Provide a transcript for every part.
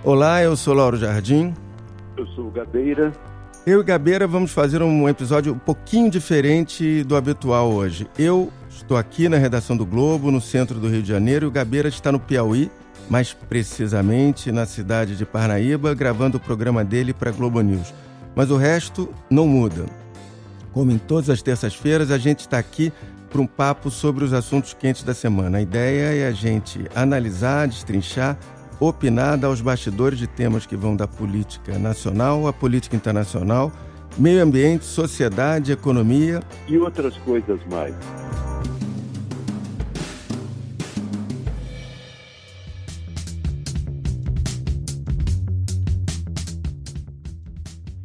Olá, eu sou Lauro Jardim. Eu sou o Gabeira. Eu e Gabeira vamos fazer um episódio um pouquinho diferente do habitual hoje. Eu estou aqui na redação do Globo, no centro do Rio de Janeiro, e o Gabeira está no Piauí, mais precisamente na cidade de Parnaíba, gravando o programa dele para a Globo News. Mas o resto não muda. Como em todas as terças-feiras, a gente está aqui para um papo sobre os assuntos quentes da semana. A ideia é a gente analisar, destrinchar, opinar, dar os bastidores de temas que vão da política nacional à política internacional, meio ambiente, sociedade, economia e outras coisas mais.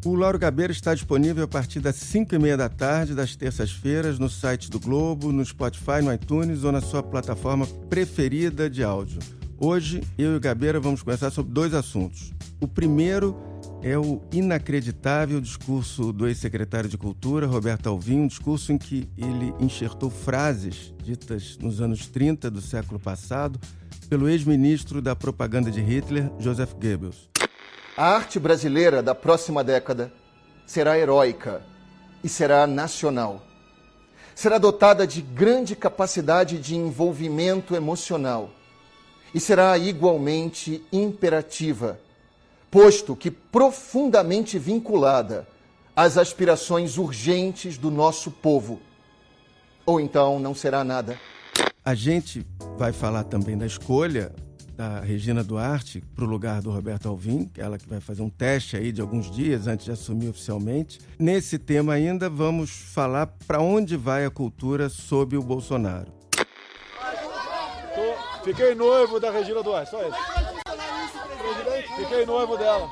O Lauro Gabeira está disponível a partir das 5h30 da tarde, das terças-feiras, no site do Globo, no Spotify, no iTunes ou na sua plataforma preferida de áudio. Hoje, eu e o Gabeira vamos conversar sobre dois assuntos. O primeiro é o inacreditável discurso do ex-secretário de Cultura, Roberto Alvim, um discurso em que ele enxertou frases ditas nos anos 30 do século passado pelo ex-ministro da propaganda de Hitler, Joseph Goebbels. A arte brasileira da próxima década será heróica e será nacional. Será dotada de grande capacidade de envolvimento emocional e será igualmente imperativa, posto que profundamente vinculada às aspirações urgentes do nosso povo. Ou então não será nada. A gente vai falar também da escolha da Regina Duarte para o lugar do Roberto Alvim, ela que vai fazer um teste aí de alguns dias antes de assumir oficialmente. Nesse tema ainda vamos falar para onde vai a cultura sob o Bolsonaro. Fiquei noivo da Regina Duarte, só isso. Fiquei noivo dela.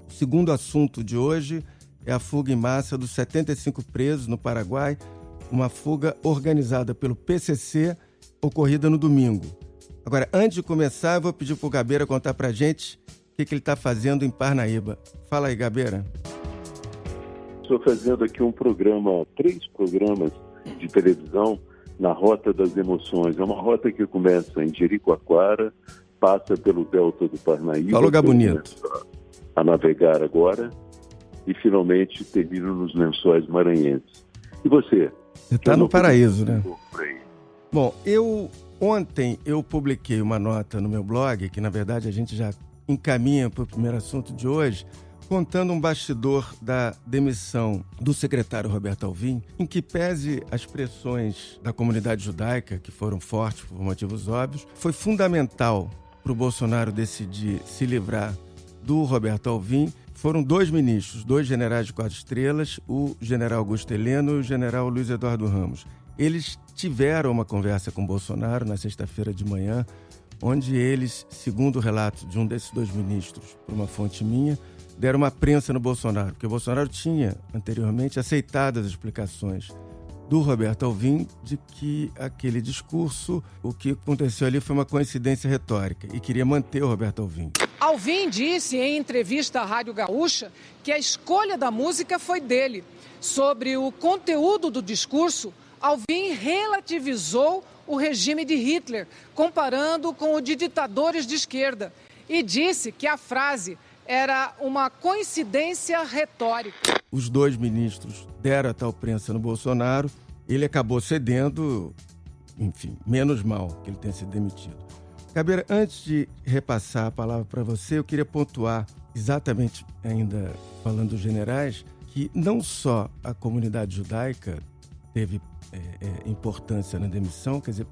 O segundo assunto de hoje é a fuga em massa dos 75 presos no Paraguai, uma fuga organizada pelo PCC, ocorrida no domingo. Agora, antes de começar, eu vou pedir para o Gabeira contar para a gente o que ele está fazendo em Parnaíba. Fala aí, Gabeira. Estou fazendo aqui três programas de televisão na Rota das Emoções. É uma rota que começa em Jericoacoara, passa pelo Delta do Parnaíba. Fala, lugar bonito. A navegar agora e finalmente termina nos Lençóis Maranhenses. E você? Você está no paraíso, né? Bom, ontem eu publiquei uma nota no meu blog, que na verdade a gente já encaminha para o primeiro assunto de hoje, contando um bastidor da demissão do secretário Roberto Alvim, em que, pese as pressões da comunidade judaica, que foram fortes por motivos óbvios, foi fundamental para o Bolsonaro decidir se livrar do Roberto Alvim. Foram dois ministros, dois generais de 4 estrelas, o general Augusto Heleno e o general Luiz Eduardo Ramos. Eles tiveram uma conversa com o Bolsonaro na sexta-feira de manhã, onde eles, segundo o relato de um desses dois ministros, por uma fonte minha, deram uma prensa no Bolsonaro, porque o Bolsonaro tinha anteriormente aceitado as explicações do Roberto Alvim de que aquele discurso, o que aconteceu ali foi uma coincidência retórica e queria manter o Roberto Alvim. Alvim disse em entrevista à Rádio Gaúcha que a escolha da música foi dele. Sobre o conteúdo do discurso, Alvim relativizou o regime de Hitler, comparando com o de ditadores de esquerda, e disse que a frase era uma coincidência retórica. Os dois ministros deram a tal prensa no Bolsonaro, ele acabou cedendo, enfim, menos mal que ele tenha sido demitido. Gabeira, antes de repassar a palavra para você, eu queria pontuar, exatamente ainda falando dos generais, que não só a comunidade judaica teve importância na demissão, quer dizer,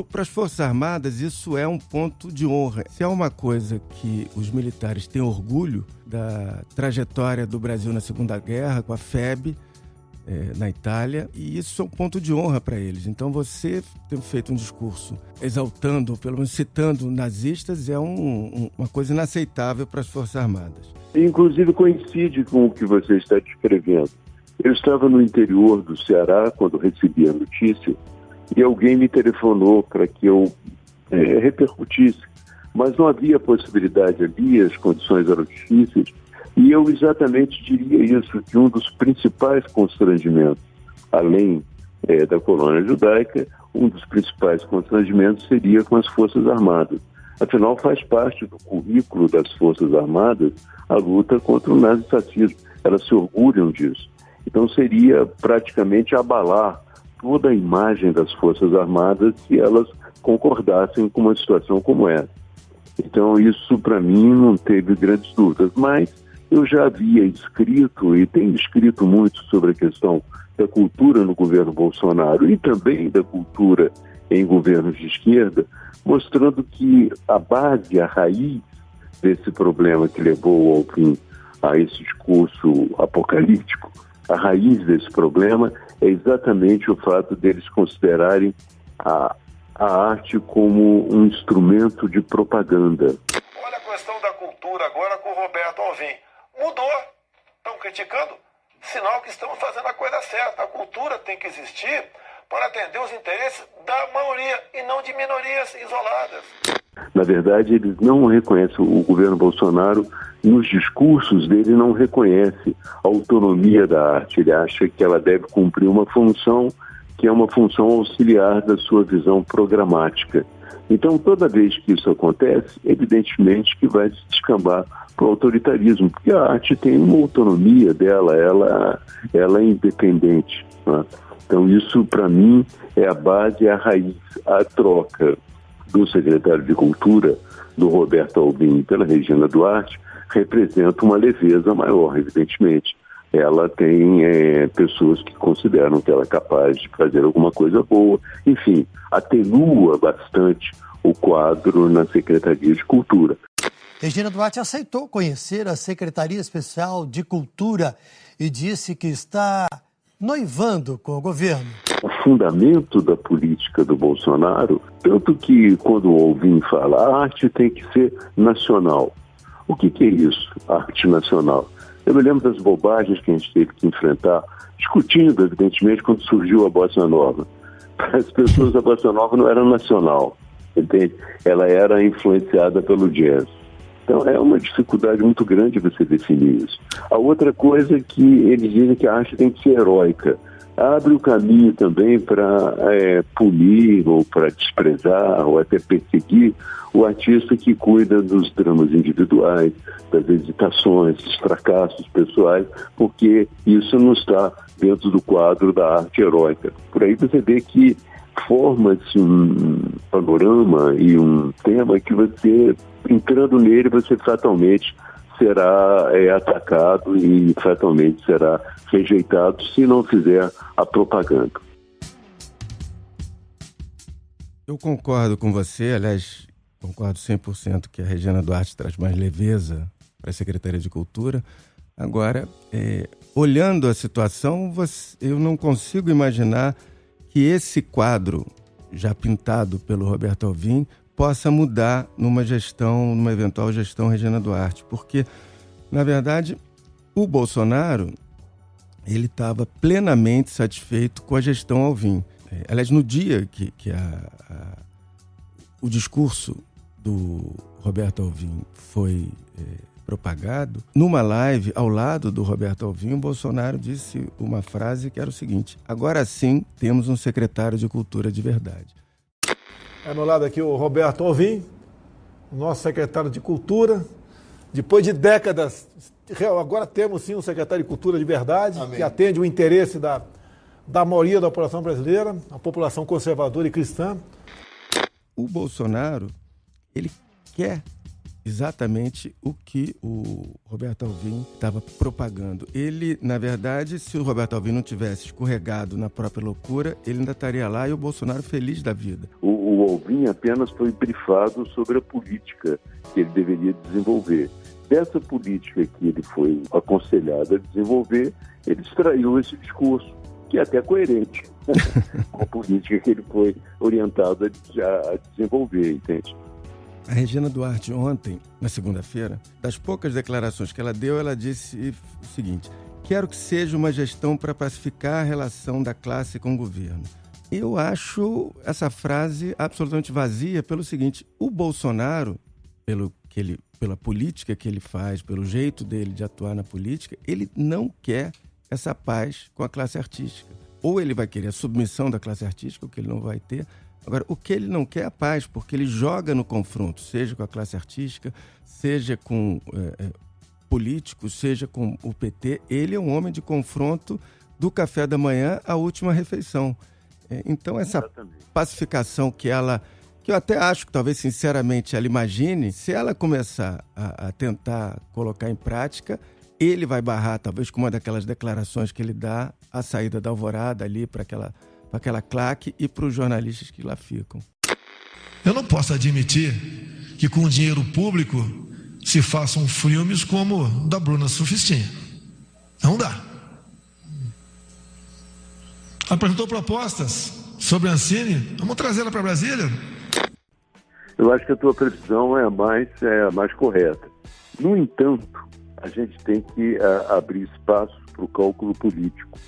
para as Forças Armadas isso é um ponto de honra. Se é uma coisa que os militares têm orgulho da trajetória do Brasil na Segunda Guerra, com a FEB, na Itália, e isso é um ponto de honra para eles. Então você ter feito um discurso exaltando, ou pelo menos citando nazistas, é uma coisa inaceitável para as Forças Armadas. Inclusive coincide com o que você está descrevendo. Eu estava no interior do Ceará quando recebi a notícia e alguém me telefonou para que eu repercutisse, mas não havia possibilidade ali, as condições eram difíceis, e eu exatamente diria isso, que um dos principais constrangimentos, além da colônia judaica, um dos principais constrangimentos seria com as Forças Armadas. Afinal, faz parte do currículo das Forças Armadas a luta contra o nazifascismo. Elas se orgulham disso. Então seria praticamente abalar toda a imagem das Forças Armadas se elas concordassem com uma situação como essa. Então isso para mim não teve grandes dúvidas, mas eu já havia escrito e tenho escrito muito sobre a questão da cultura no governo Bolsonaro e também da cultura em governos de esquerda, mostrando que a base, a raiz desse problema que levou ao fim a esse discurso apocalíptico, a raiz desse problema é exatamente o fato deles considerarem a arte como um instrumento de propaganda. Olha a questão da cultura agora com o Roberto Alvim. Mudou. Estão criticando? Sinal que estamos fazendo a coisa certa. A cultura tem que existir para atender os interesses da maioria e não de minorias isoladas. Na verdade, eles não reconhecem, o governo Bolsonaro, nos discursos dele, não reconhece a autonomia da arte. Ele acha que ela deve cumprir uma função que é uma função auxiliar da sua visão programática. Então, toda vez que isso acontece, evidentemente que vai se descambar para o autoritarismo, porque a arte tem uma autonomia dela, ela é independente, né? Então, isso, para mim, é a base, é a raiz, a troca do secretário de Cultura, do Roberto Alvim, pela Regina Duarte, representa uma leveza maior, evidentemente. Ela tem pessoas que consideram que ela é capaz de fazer alguma coisa boa. Enfim, atenua bastante o quadro na Secretaria de Cultura. Regina Duarte aceitou conhecer a Secretaria Especial de Cultura e disse que está noivando com o governo. O fundamento da política do Bolsonaro, tanto que quando o Alvim fala, a arte tem que ser nacional. O que é isso, arte nacional? Eu me lembro das bobagens que a gente teve que enfrentar, discutindo, evidentemente, quando surgiu a Bossa Nova. Para as pessoas, a Bossa Nova não era nacional, entende? Ela era influenciada pelo jazz. Então, é uma dificuldade muito grande você definir isso. A outra coisa é que eles dizem que a arte tem que ser heróica. Abre o caminho também para punir ou para desprezar ou até perseguir o artista que cuida dos dramas individuais, das hesitações, dos fracassos pessoais, porque isso não está dentro do quadro da arte heróica. Por aí você vê que forma-se um panorama e um tema que você, entrando nele, você fatalmente será atacado e fatalmente será rejeitado se não fizer a propaganda. Eu concordo com você, aliás, concordo 100% que a Regina Duarte traz mais leveza para a Secretaria de Cultura. Agora, olhando a situação, eu não consigo imaginar que esse quadro, já pintado pelo Roberto Alvim, possa mudar numa eventual gestão Regina Duarte, porque, na verdade, o Bolsonaro ele estava plenamente satisfeito com a gestão Alvim. Aliás, no dia que o discurso do Roberto Alvim foi propagado, numa live ao lado do Roberto Alvim, o Bolsonaro disse uma frase que era o seguinte: agora sim temos um secretário de Cultura de verdade. É no lado aqui o Roberto Alvim, o nosso secretário de Cultura. Depois de décadas, agora temos sim um secretário de Cultura de verdade. Amém. Que atende o interesse da maioria da população brasileira, a população conservadora e cristã. O Bolsonaro, ele quer exatamente o que o Roberto Alvim estava propagando. Ele, na verdade, se o Roberto Alvim não tivesse escorregado na própria loucura, ele ainda estaria lá e o Bolsonaro feliz da vida. O Alvim apenas foi brifado sobre a política que ele deveria desenvolver. Dessa política que ele foi aconselhado a desenvolver, ele extraiu esse discurso, que é até coerente com a política que ele foi orientado a desenvolver, entende? A Regina Duarte ontem, na segunda-feira, das poucas declarações que ela deu, ela disse o seguinte: quero que seja uma gestão para pacificar a relação da classe com o governo. Eu acho essa frase absolutamente vazia pelo seguinte: o Bolsonaro, pela política que ele faz, pelo jeito dele de atuar na política, ele não quer essa paz com a classe artística. Ou ele vai querer a submissão da classe artística, o que ele não vai ter, Agora, o que ele não quer é a paz, porque ele joga no confronto, seja com a classe artística, seja com políticos, seja com o PT. Ele é um homem de confronto do café da manhã à última refeição. Então, essa pacificação que eu até acho que talvez, sinceramente, ela imagine, se ela começar a tentar colocar em prática, ele vai barrar, talvez com uma daquelas declarações que ele dá, a saída da Alvorada ali para aquela claque e para os jornalistas que lá ficam. Eu não posso admitir que com dinheiro público se façam filmes como o da Bruna Surfistinha. Não dá. Apresentou propostas sobre a Ancine, vamos trazê-la para Brasília? Eu acho que a tua previsão é a mais correta. No entanto, a gente tem que abrir espaço para o cálculo político.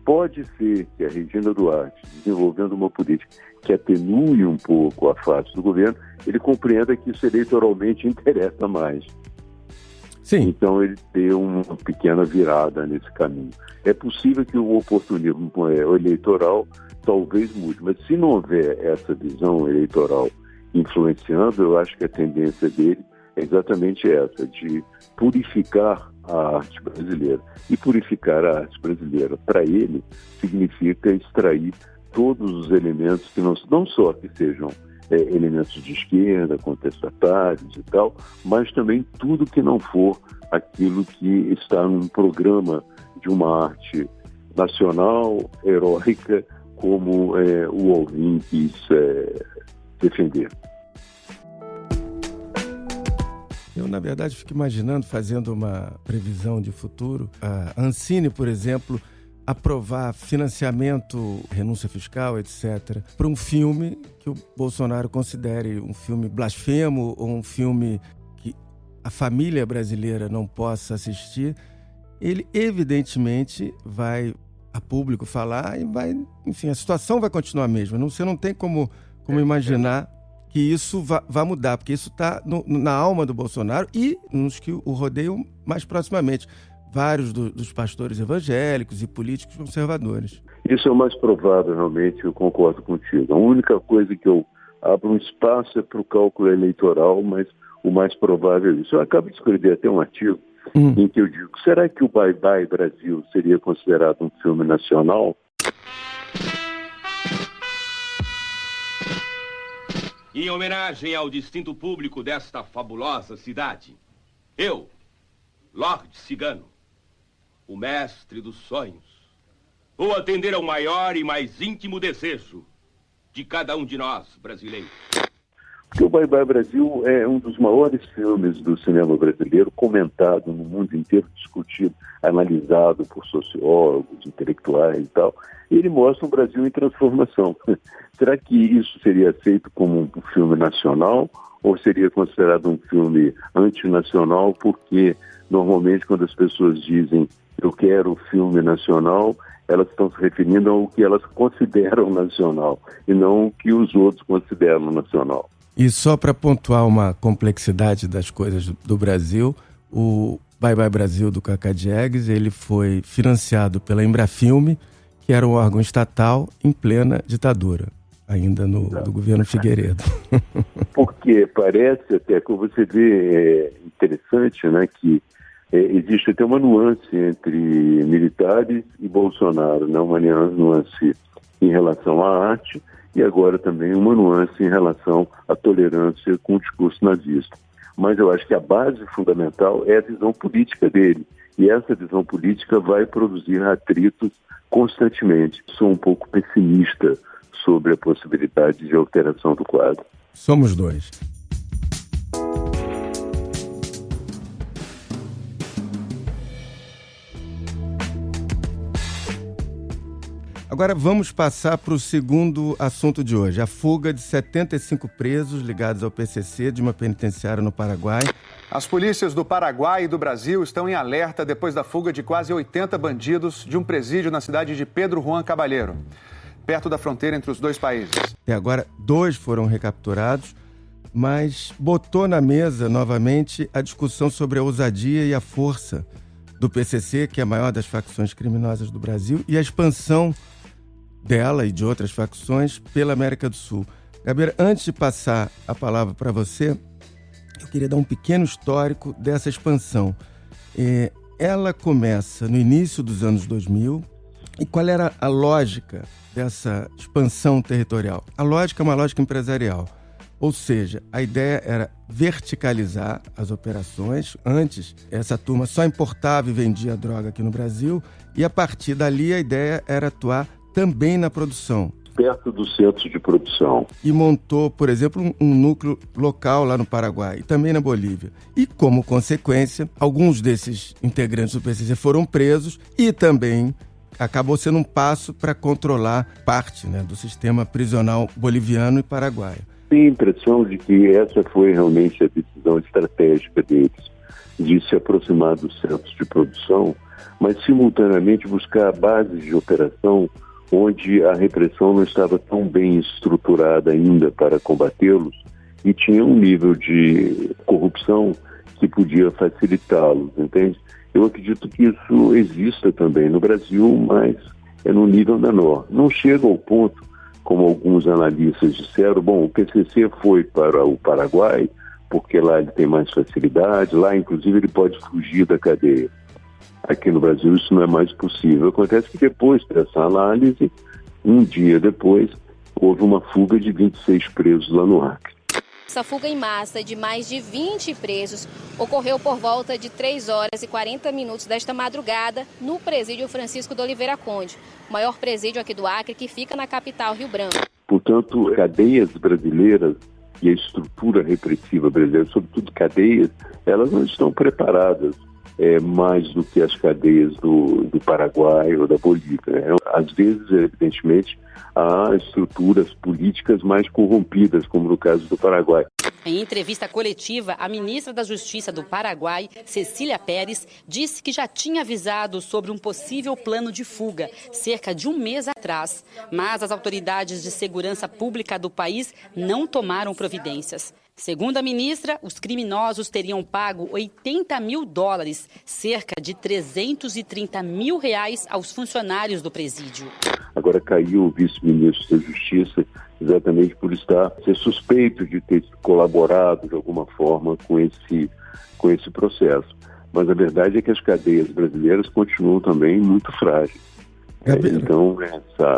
Pode ser que a Regina Duarte, desenvolvendo uma política que atenue um pouco a face do governo, ele compreenda que isso eleitoralmente interessa mais. Sim. Então ele deu uma pequena virada nesse caminho. É possível que o oportunismo eleitoral talvez mude, mas se não houver essa visão eleitoral influenciando, eu acho que a tendência dele é exatamente essa, de purificar a arte brasileira. E purificar a arte brasileira, para ele, significa extrair todos os elementos que não só que sejam elementos de esquerda, contestatários e tal, mas também tudo que não for aquilo que está num programa de uma arte nacional, heróica, como o Alvim quis defender. Eu, na verdade, fico imaginando, fazendo uma previsão de futuro, a Ancine, por exemplo, aprovar financiamento, renúncia fiscal, etc., para um filme que o Bolsonaro considere um filme blasfemo ou um filme que a família brasileira não possa assistir, ele evidentemente vai a público falar e vai, enfim, a situação vai continuar a mesma. Você não tem como imaginar que isso vá mudar, porque isso está na alma do Bolsonaro e nos que o rodeiam mais proximamente. Vários dos pastores evangélicos e políticos conservadores. Isso é o mais provável, realmente, eu concordo contigo. A única coisa que eu abro um espaço é para o cálculo eleitoral, mas o mais provável é isso. Eu acabo de escrever até um artigo em que eu digo, será que o Bye Bye Brasil seria considerado um filme nacional? Em homenagem ao distinto público desta fabulosa cidade, eu, Lorde Cigano, o mestre dos sonhos, vou atender ao maior e mais íntimo desejo de cada um de nós, brasileiros. Porque o Bye Bye Brasil é um dos maiores filmes do cinema brasileiro, comentado no mundo inteiro, discutido, analisado por sociólogos, intelectuais e tal. Ele mostra um Brasil em transformação. Será que isso seria aceito como um filme nacional ou seria considerado um filme antinacional? Porque normalmente quando as pessoas dizem eu quero filme nacional, elas estão se referindo ao que elas consideram nacional e não o que os outros consideram nacional. E só para pontuar uma complexidade das coisas do Brasil, o Bye Bye Brasil do Cacá Diegues, ele foi financiado pela Embrafilme, que era um órgão estatal em plena ditadura, ainda do governo Figueiredo. Porque parece até que você vê, interessante, né, que existe até uma nuance entre militares e Bolsonaro, né, uma nuance em relação à arte e agora também uma nuance em relação à tolerância com o discurso nazista. Mas eu acho que a base fundamental é a visão política dele. E essa visão política vai produzir atritos constantemente. Sou um pouco pessimista sobre a possibilidade de alteração do quadro. Somos dois. Agora vamos passar para o segundo assunto de hoje, a fuga de 75 presos ligados ao PCC de uma penitenciária no Paraguai. As polícias do Paraguai e do Brasil estão em alerta depois da fuga de quase 80 bandidos de um presídio na cidade de Pedro Juan Caballero, perto da fronteira entre os dois países. Até agora, 2 foram recapturados, mas botou na mesa novamente a discussão sobre a ousadia e a força do PCC, que é a maior das facções criminosas do Brasil, e a expansão dela e de outras facções pela América do Sul. Gabriela, antes de passar a palavra para você, eu queria dar um pequeno histórico dessa expansão. Ela começa no início dos anos 2000. E qual era a lógica dessa expansão territorial? A lógica é uma lógica empresarial. Ou seja, a ideia era verticalizar as operações. Antes, essa turma só importava e vendia droga aqui no Brasil. E a partir dali, a ideia era atuar também na produção. Perto dos centros de produção. E montou, por exemplo, um núcleo local lá no Paraguai e também na Bolívia. E, como consequência, alguns desses integrantes do PCC foram presos e também acabou sendo um passo para controlar parte, né, do sistema prisional boliviano e paraguaio. Tenho a impressão de que essa foi realmente a decisão estratégica deles, de se aproximar dos centros de produção, mas simultaneamente buscar bases de operação onde a repressão não estava tão bem estruturada ainda para combatê-los e tinha um nível de corrupção que podia facilitá-los, entende? Eu acredito que isso exista também no Brasil, mas é num nível menor. Não chega ao ponto, como alguns analistas disseram, bom, o PCC foi para o Paraguai, porque lá ele tem mais facilidade, lá inclusive ele pode fugir da cadeia. Aqui no Brasil isso não é mais possível. Acontece que depois dessa análise, um dia depois, houve uma fuga de 26 presos lá no Acre. Essa fuga em massa de mais de 20 presos ocorreu por volta de 3 horas e 40 minutos desta madrugada no presídio Francisco de Oliveira Conde, o maior presídio aqui do Acre, que fica na capital, Rio Branco. Portanto, cadeias brasileiras e a estrutura repressiva brasileira, sobretudo cadeias, elas não estão preparadas mais do que as cadeias do Paraguai ou da Bolívia. Às vezes, evidentemente, há estruturas políticas mais corrompidas, como no caso do Paraguai. Em entrevista coletiva, a ministra da Justiça do Paraguai, Cecília Pérez, disse que já tinha avisado sobre um possível plano de fuga cerca de um mês atrás, mas as autoridades de segurança pública do país não tomaram providências. Segundo a ministra, os criminosos teriam pago $80 mil, cerca de R$330 mil aos funcionários do presídio. Agora caiu o vice-ministro da Justiça exatamente por ser suspeito de ter colaborado de alguma forma com esse processo. Mas a verdade é que as cadeias brasileiras continuam também muito frágeis. Então,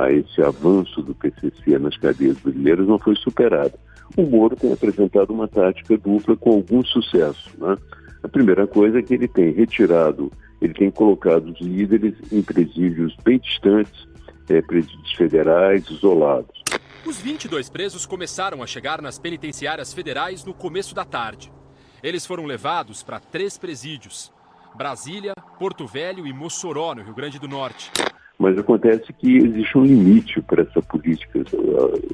esse avanço do PCC nas cadeias brasileiras não foi superado. O Moro tem apresentado uma tática dupla com algum sucesso, né? A primeira coisa é que ele tem colocado os líderes em presídios bem distantes, presídios federais, isolados. Os 22 presos começaram a chegar nas penitenciárias federais no começo da tarde. Eles foram levados para 3 presídios: Brasília, Porto Velho e Mossoró, no Rio Grande do Norte. Mas acontece que existe um limite para essa política.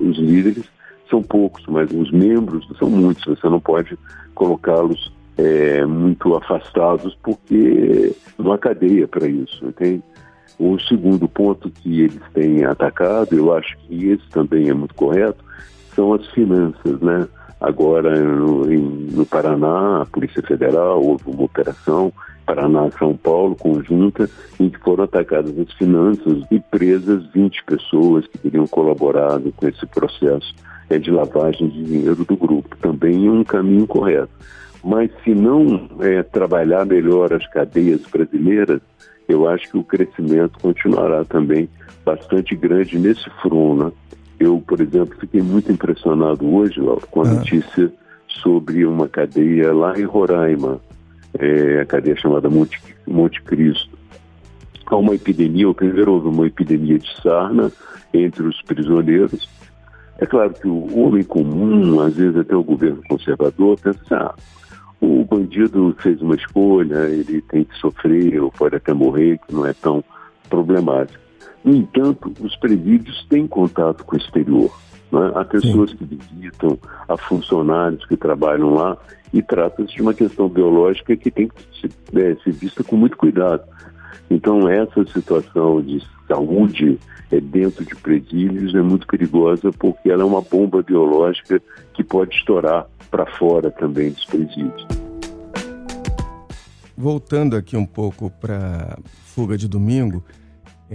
Os líderes são poucos, mas os membros são muitos. Você não pode colocá-los muito afastados, porque não há cadeia para isso, entende? O segundo ponto que eles têm atacado, eu acho que esse também é muito correto, são as finanças, né? Agora, no Paraná, a Polícia Federal, houve uma operação, Paraná-São Paulo, conjunta, em que foram atacadas as finanças e presas 20 pessoas que teriam colaborado com esse processo de lavagem de dinheiro do grupo. Também é um caminho correto. Mas se não trabalhar melhor as cadeias brasileiras, eu acho que o crescimento continuará também bastante grande nesse front, né? Eu, por exemplo, fiquei muito impressionado hoje, Laura, com a notícia sobre uma cadeia lá em Roraima, a cadeia chamada Monte Cristo. Há uma epidemia, primeiro houve uma epidemia de sarna entre os prisioneiros. É claro que o homem comum, às vezes até o governo conservador, pensa, o bandido fez uma escolha, ele tem que sofrer ou pode até morrer, que não é tão problemático. No entanto, os presídios têm contato com o exterior, né? Há pessoas que visitam, há funcionários que trabalham lá, e trata-se de uma questão biológica que tem que ser vista com muito cuidado. Então, essa situação de saúde dentro de presídios é muito perigosa, porque ela é uma bomba biológica que pode estourar para fora também dos presídios. Voltando aqui um pouco para a fuga de domingo,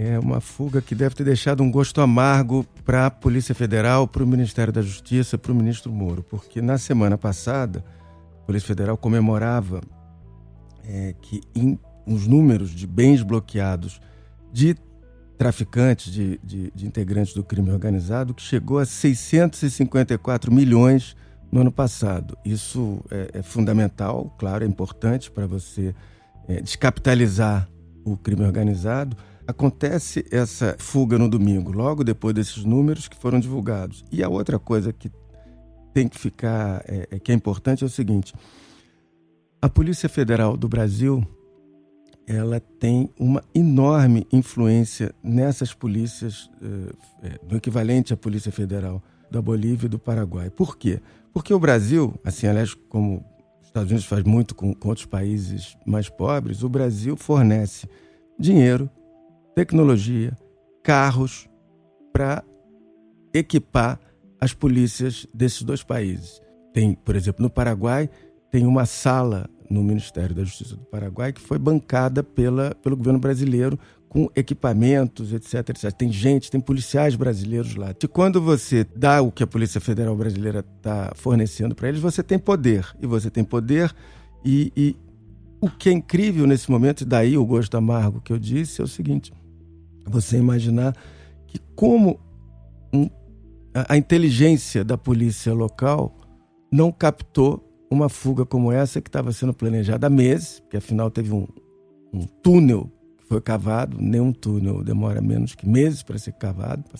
É uma fuga que deve ter deixado um gosto amargo para a Polícia Federal, para o Ministério da Justiça, para o ministro Moro, porque na semana passada a Polícia Federal comemorava que os números de bens bloqueados de traficantes, de integrantes do crime organizado, que chegou a 654 milhões no ano passado. Isso é fundamental, claro, é importante para você descapitalizar o crime organizado. Acontece essa fuga no domingo, logo depois desses números que foram divulgados. E a outra coisa que tem que ficar, que é importante, é o seguinte: a Polícia Federal do Brasil, ela tem uma enorme influência nessas polícias, no equivalente à Polícia Federal da Bolívia e do Paraguai. Por quê? Porque o Brasil, assim, aliás, como os Estados Unidos faz muito com outros países mais pobres, o Brasil fornece dinheiro, tecnologia, carros para equipar as polícias desses dois países. Tem, por exemplo, no Paraguai, tem uma sala no Ministério da Justiça do Paraguai que foi bancada pelo governo brasileiro com equipamentos, etc, etc. Tem gente, tem policiais brasileiros lá. E quando você dá o que a Polícia Federal brasileira está fornecendo para eles, você tem poder. E você tem poder e o que é incrível nesse momento, e daí o gosto amargo que eu disse, é o seguinte: você imaginar que como a inteligência da polícia local não captou uma fuga como essa que estava sendo planejada há meses, porque afinal teve um túnel que foi cavado, nenhum túnel demora menos que meses para ser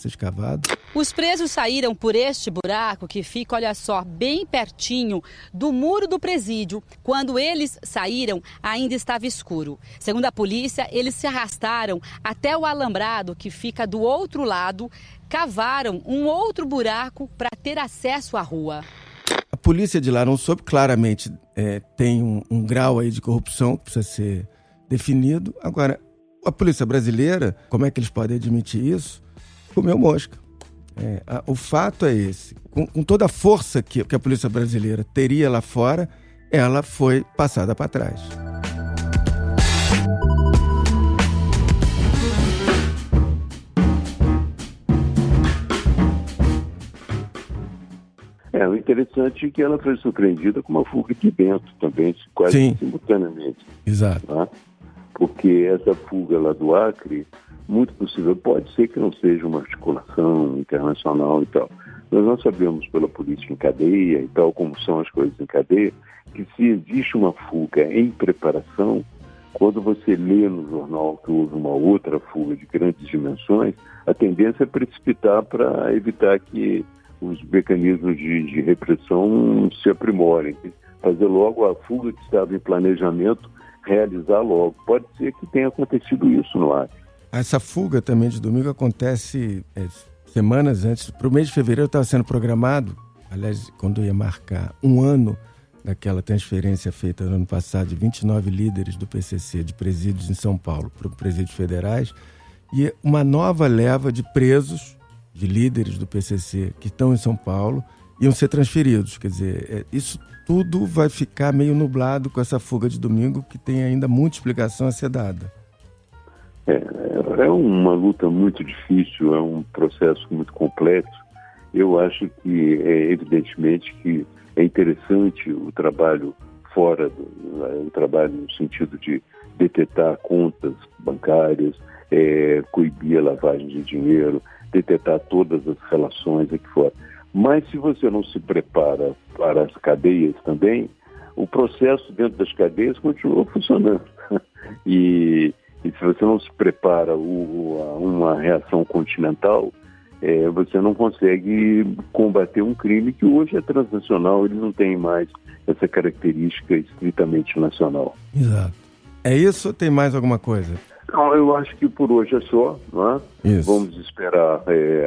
escavado. Os presos saíram por este buraco que fica, olha só, bem pertinho do muro do presídio. Quando eles saíram, ainda estava escuro. Segundo a polícia, eles se arrastaram até o alambrado que fica do outro lado, cavaram um outro buraco para ter acesso à rua. A polícia de lá não soube, claramente tem um grau aí de corrupção que precisa ser definido. Agora, a polícia brasileira, como é que eles podem admitir isso? Comeu mosca. O fato é esse. Com toda a força que a polícia brasileira teria lá fora, ela foi passada para trás. O interessante é que ela foi surpreendida com uma fuga de dentro também, quase simultaneamente. Exato. Tá? Porque essa fuga lá do Acre, muito possível, pode ser que não seja uma articulação internacional e tal. Mas nós sabemos pela política em cadeia e tal, como são as coisas em cadeia, que se existe uma fuga em preparação, quando você lê no jornal que houve uma outra fuga de grandes dimensões, a tendência é precipitar para evitar que os mecanismos de repressão se aprimorem. Fazer logo a fuga que estava em planejamento, realizar logo. Pode ser que tenha acontecido isso no Acre. Essa fuga também de domingo acontece semanas antes. Para o mês de fevereiro estava sendo programado, aliás, quando ia marcar um ano daquela transferência feita no ano passado de 29 líderes do PCC de presídios em São Paulo para presídios federais, e uma nova leva de presos, de líderes do PCC que estão em São Paulo, iam ser transferidos. Quer dizer, isso tudo vai ficar meio nublado com essa fuga de domingo, que tem ainda muita explicação a ser dada. É uma luta muito difícil, é um processo muito complexo. Eu acho que, evidentemente, que é interessante o trabalho o trabalho no sentido de detectar contas bancárias, coibir a lavagem de dinheiro, detectar todas as relações aqui fora. Mas se você não se prepara para as cadeias também, o processo dentro das cadeias continua funcionando. E se você não se prepara uma reação continental, você não consegue combater um crime que hoje é transnacional, ele não tem mais essa característica estritamente nacional. Exato. É isso ou tem mais alguma coisa? Não, eu acho que por hoje é só, não é? Isso. Vamos esperar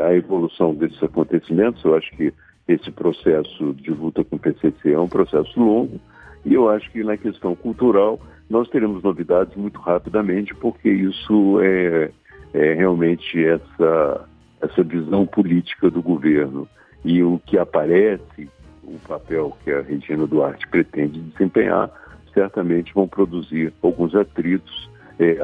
a evolução desses acontecimentos. Eu acho que esse processo de luta com o PCC é um processo longo, e eu acho que na questão cultural nós teremos novidades muito rapidamente, porque isso é realmente essa visão política do governo. E o que aparece, o papel que a Regina Duarte pretende desempenhar, certamente vão produzir alguns atritos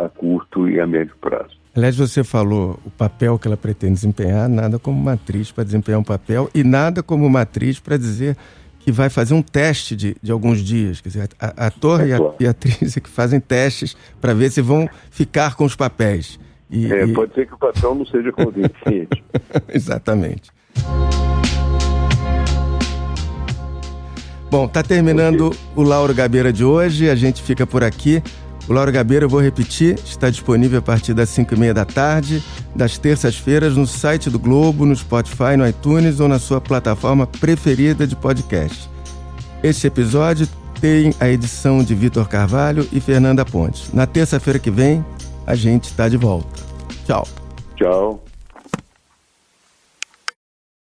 a curto e a médio prazo. Aliás, você falou o papel que ela pretende desempenhar, nada como uma atriz para desempenhar um papel e nada como uma atriz para dizer que vai fazer um teste de alguns dias. Quer dizer, ator e atriz é que fazem testes para ver se vão ficar com os papéis. Pode ser que o papel não seja convincente. Exatamente. Bom, tá terminando o Lauro Gabeira de hoje, a gente fica por aqui. O Lauro Gabeira, eu vou repetir, está disponível a partir das 5h30 da tarde, das terças-feiras, no site do Globo, no Spotify, no iTunes ou na sua plataforma preferida de podcast. Este episódio tem a edição de Vitor Carvalho e Fernanda Pontes. Na terça-feira que vem, a gente está de volta. Tchau. Tchau.